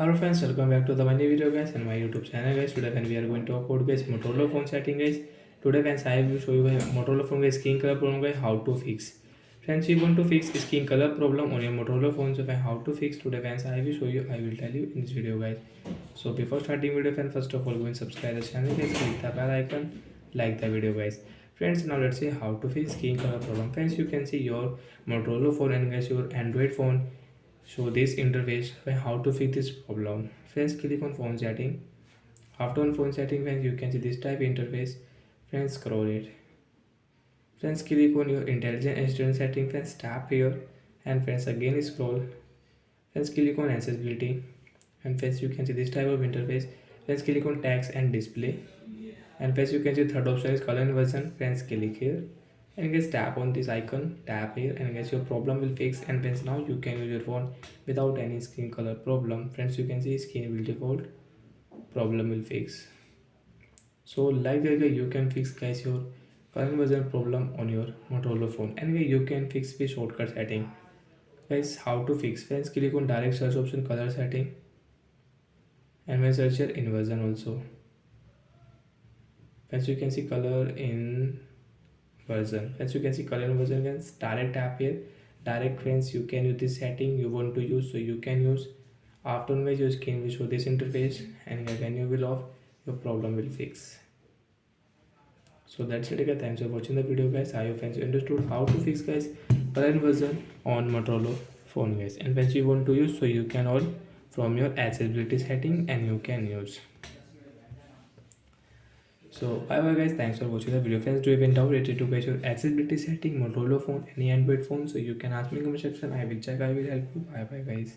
Hello friends, welcome back to the my new video guys and my YouTube channel guys. Today when we are going to talk about guys Motorola phone setting guys. Today friends I will show you guys Motorola phone guys skin color problem guys how to fix. Friends you want to fix skin color problem on your Motorola phone, so how to fix today friends I will show you, I will tell you in this video guys. So before starting video friends, first of all go and subscribe the channel guys, click the bell icon, like the video guys. Friends now let's see how to fix skin color problem. Friends you can see your Motorola phone and guys your Android phone show this interface by how to fix this problem. Friends click on phone setting. After on phone setting friends you can see this type interface. Friends scroll it. Friends click on your intelligent assistant setting. Friends tap here and friends again scroll. Friends click on accessibility and friends you can see this type of interface. Friends click on text and display and friends you can see third option is color inversion. Friends click here and guys tap on this icon, tap here and guys your problem will fix, and friends now you can use your phone without any screen color problem. Friends you can see screen will default, problem will fix. So like that guys, you can fix guys your current version problem on your Motorola phone, and guys you can fix with shortcut setting. Guys how to fix, friends click on direct search option, color setting, and when search your inversion also. Friends you can see color in version. As you can see color version, can direct tap here, direct friends you can use this setting you want to use, so you can use. Afterwards your screen will show this interface and when you will off, your problem will fix. So that's it guys, thanks for watching the video guys. I hope friends you understood how to fix guys current version on Motorola phone guys, and when you want to use, so you can all from your accessibility setting and you can use. So bye bye guys, thanks for watching the video. Friends, do you have any doubt related to guys your accessibility setting, Motorola phone, any Android phone, so you can ask me in the comment section. I will check, I will help you. Bye bye guys.